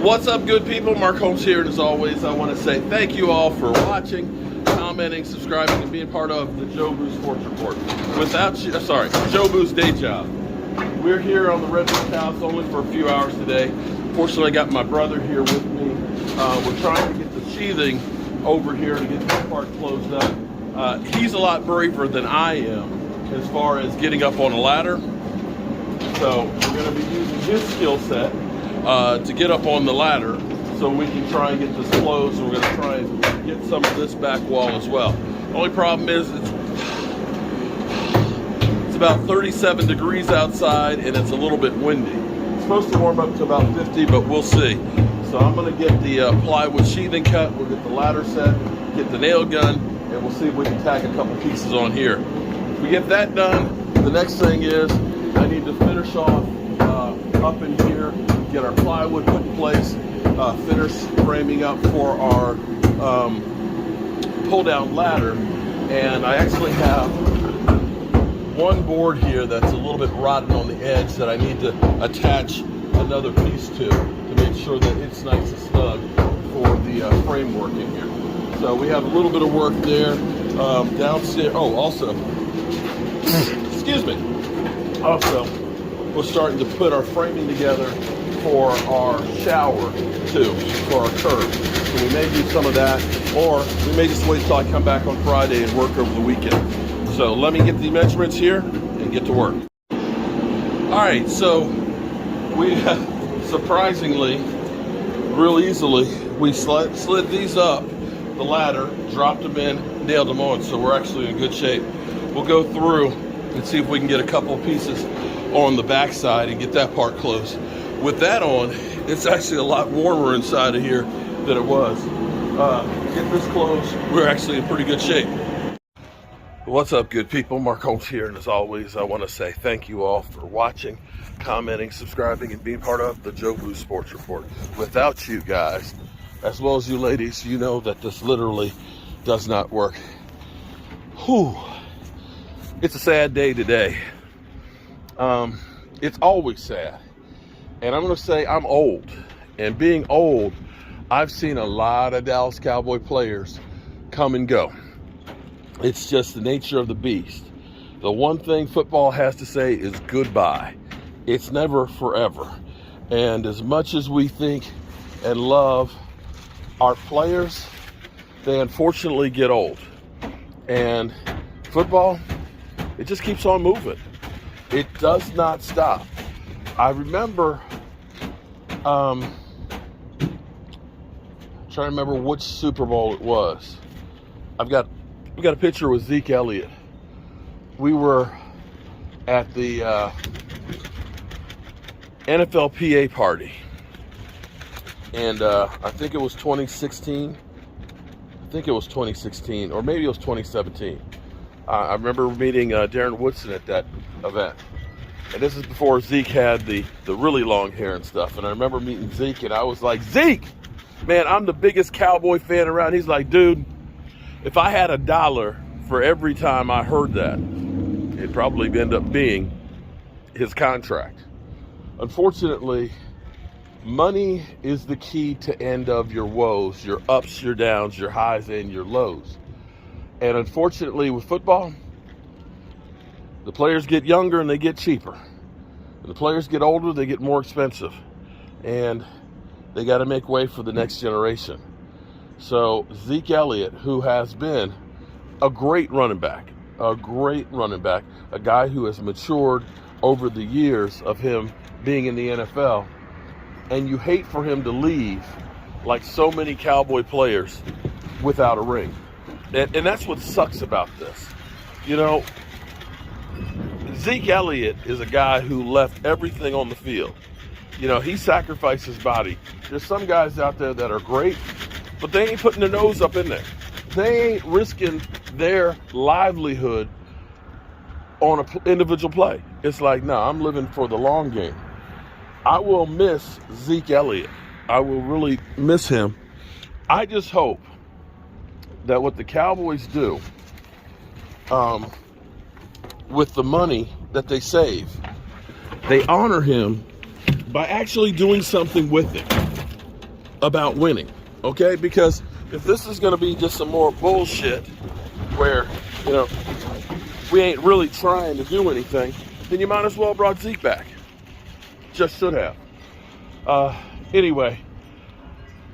What's up, good people? Mark Holmes here, and as always, I want to say thank you all for watching, commenting, subscribing, and being part of the Joe Boo Sports Report. Joe Boo's day job. We're here on the Redwood House only for a few hours today. Fortunately, I got my brother here with me. We're trying to get the sheathing over here to get this part closed up. He's a lot braver than I am as far as getting up on a ladder. So we're going to be using his skill set to get up on the ladder so we can try and get this closed. We're going to try and get some of this back wall as well. Only problem is it's about 37 degrees outside and it's a little bit windy. It's supposed to warm up to about 50, but we'll see. So I'm going to get the plywood sheathing cut, we'll get the ladder set, get the nail gun, and we'll see if we can tack a couple pieces on here. If we get that done, the next thing is I need to finish off up in here, get our plywood put in place, finish framing up for our pull down ladder. And I actually have one board here that's a little bit rotten on the edge that I need to attach another piece to make sure that it's nice and snug for the framework in here. So we have a little bit of work there. Downstairs, also, excuse me. Also, we're starting to put our framing together for our shower too, for our curb. So we may do some of that, or we may just wait till I come back on Friday and work over the weekend. So let me get the measurements here and get to work. All right, so we surprisingly, real easily, we slid these up the ladder, dropped them in, nailed them on. So we're actually in good shape. We'll go through and see if we can get a couple of pieces on the back side and get that part closed. With that on, it's actually a lot warmer inside of here than it was. Get this closed, we're actually in pretty good shape. What's up, good people? Mark Holmes here, and as always, I want to say thank you all for watching, commenting, subscribing, and being part of the Joe Boo Sports Report. Without you guys, as well as you ladies, you know that this literally does not work. Whew. It's a sad day today. It's always sad. And I'm going to say I'm old. And being old, I've seen a lot of Dallas Cowboy players come and go. It's just the nature of the beast. The one thing football has to say is goodbye. It's never forever. And as much as we think and love our players, they unfortunately get old. And football, it just keeps on moving. It does not stop. I remember, trying to remember which Super Bowl it was. We got a picture with Zeke Elliott. We were at the NFLPA party, and I think it was 2016. I think it was 2016, or maybe it was 2017. I remember meeting Darren Woodson at that event. And this is before Zeke had the really long hair and stuff. And I remember meeting Zeke, and I was like, Zeke, man, I'm the biggest Cowboy fan around. He's like, dude, if I had $1 for every time I heard that, it'd probably end up being his contract. Unfortunately, money is the key to end of your woes, your ups, your downs, your highs, and your lows. And unfortunately, with football, the players get younger and they get cheaper. And the players get older, they get more expensive. And they got to make way for the next generation. So Zeke Elliott, who has been a great running back, a guy who has matured over the years of him being in the NFL, and you hate for him to leave like so many Cowboy players without a ring. And that's what sucks about this. You know, Zeke Elliott is a guy who left everything on the field. You know, he sacrificed his body. There's some guys out there that are great, but they ain't putting their nose up in there. They ain't risking their livelihood on an individual play. It's like, no, I'm living for the long game. I will miss Zeke Elliott. I will really miss him. I just hope that what the Cowboys do with the money that they save, they honor him by actually doing something with it. about winning, okay? Because if this is going to be just some more bullshit where, you know, we ain't really trying to do anything, then you might as well have brought Zeke back. Just should have. Anyway,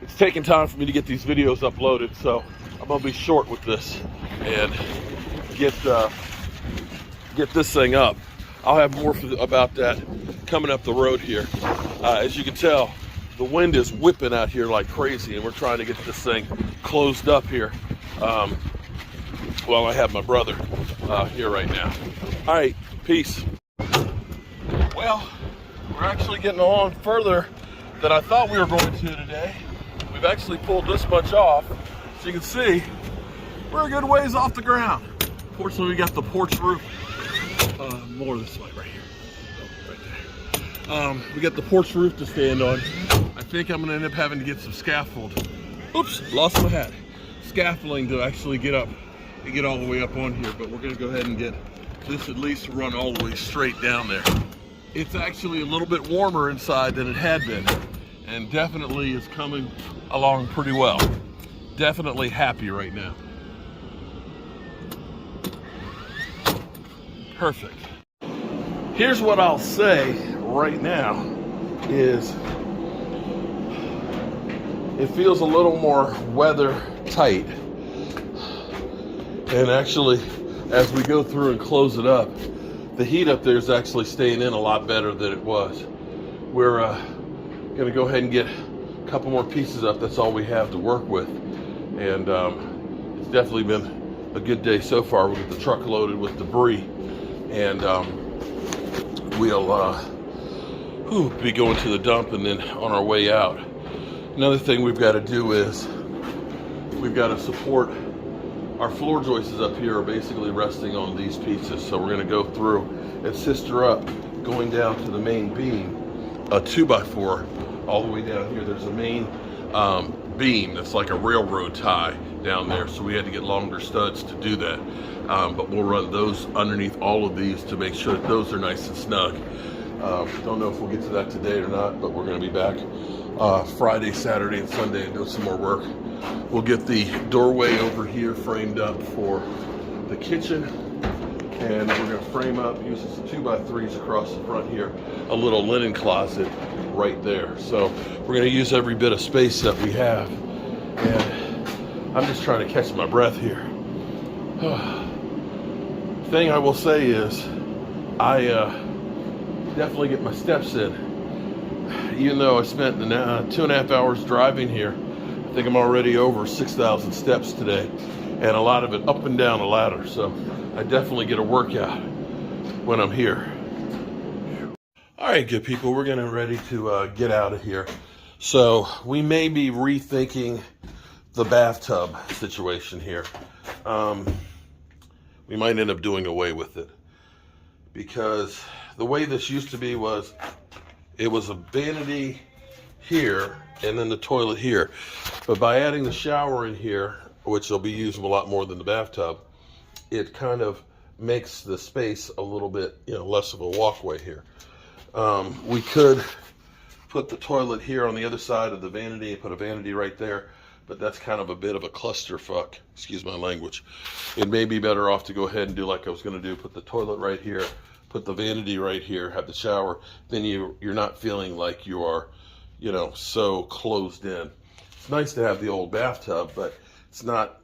it's taking time for me to get these videos uploaded, so I'm gonna be short with this and get this thing up. I'll have more about that coming up the road here. As you can tell, the wind is whipping out here like crazy, and we're trying to get this thing closed up here while I have my brother here right now. All right, peace. Well, we're actually getting along further than I thought we were going to today. We've actually pulled this much off. As you can see, we're a good ways off the ground. Fortunately, we got the porch roof. More this way, right here. Oh, right there. We got the porch roof to stand on. I think I'm gonna end up having to get some scaffold. Oops, lost my hat. Scaffolding to actually get up and get all the way up on here, but we're gonna go ahead and get this at least run all the way straight down there. It's actually a little bit warmer inside than it had been, and definitely is coming along pretty well. Definitely happy right now. Perfect. Here's what I'll say right now is it feels a little more weather tight. And actually, as we go through and close it up, the heat up there is actually staying in a lot better than it was. We're gonna go ahead and get a couple more pieces up. That's all we have to work with. And it's definitely been a good day so far. We get the truck loaded with debris, and we'll be going to the dump and then on our way out. Another thing we've got to do is we've got to support our floor joists up here are basically resting on these pieces. So we're going to go through and sister up going down to the main beam, a 2x4 all the way down here. There's a main beam that's like a railroad tie down there, so we had to get longer studs to do that, but we'll run those underneath all of these to make sure that those are nice and snug. Don't know if we'll get to that today or not, but we're going to be back Friday, Saturday, and Sunday and do some more work. We'll get the doorway over here framed up for the kitchen, and we're going to frame up using some 2x3s across the front here, a little linen closet right there. So we're going to use every bit of space that we have, and I'm just trying to catch my breath here. Thing I will say is I definitely get my steps in. Even though I spent 2.5 hours driving here, I think I'm already over 6,000 steps today, and a lot of it up and down a ladder. So I definitely get a workout when I'm here. All right, good people, we're getting ready to get out of here. So we may be rethinking the bathtub situation here. We might end up doing away with it, because the way this used to be was it was a vanity here and then the toilet here. But by adding the shower in here, which will be used a lot more than the bathtub, it kind of makes the space a little bit, less of a walkway here. We could put the toilet here on the other side of the vanity and put a vanity right there, but that's kind of a bit of a clusterfuck, excuse my language. It may be better off to go ahead and do like I was going to do, put the toilet right here, put the vanity right here, have the shower. Then you're not feeling like you are, so closed in. It's nice to have the old bathtub, but it's not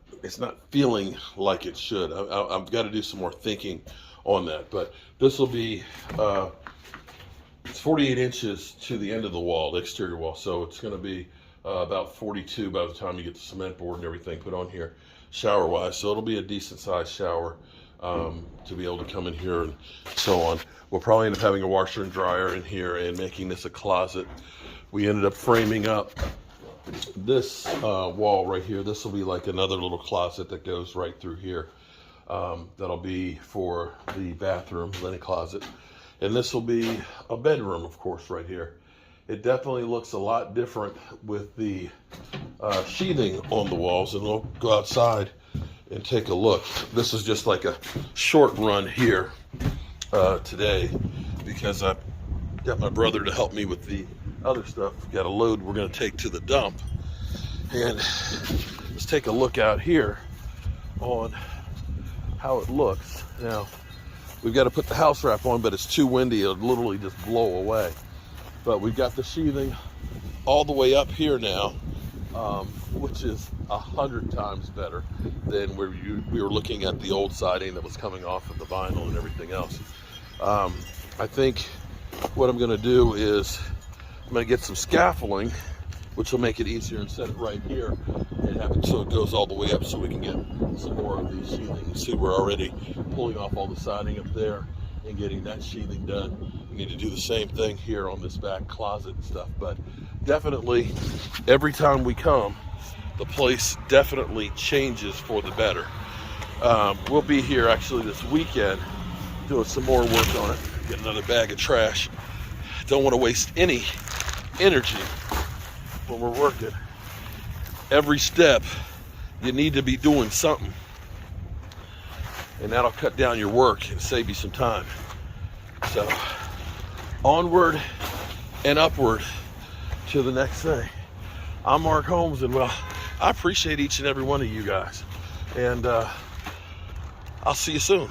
feeling like it should. I've got to do some more thinking on that. But this will be it's 48 inches to the end of the wall, the exterior wall. So it's going to be about 42 by the time you get the cement board and everything put on here, shower wise. So it'll be a decent sized shower to be able to come in here and so on. We'll probably end up having a washer and dryer in here and making this a closet. We ended up framing up this wall right here. This will be like another little closet that goes right through here. That'll be for the bathroom, linen closet. And this will be a bedroom, of course, right here. It definitely looks a lot different with the sheathing on the walls, and we'll go outside and take a look. This is just like a short run here today, because I got my brother to help me with the other stuff. Got a load we're going to take to the dump. And let's take a look out here on how it looks. Now, we've got to put the house wrap on, but it's too windy. It'll literally just blow away. But we've got the sheathing all the way up here now, which is 100 times better than where we were looking at the old siding that was coming off of the vinyl and everything else. I think what I'm going to do is I'm going to get some scaffolding, which will make it easier, and set it right here and have it so it goes all the way up, so we can get some more of these sheathing. See, we're already pulling off all the siding up there and getting that sheathing done. We need to do the same thing here on this back closet and stuff. But definitely, every time we come, the place definitely changes for the better. We'll be here actually this weekend doing some more work on it. Get another bag of trash. Don't want to waste any energy when we're working. Every step, you need to be doing something, and that'll cut down your work and save you some time. So onward and upward to the next thing. I'm Mark Holmes, and well, I appreciate each and every one of you guys, and I'll see you soon.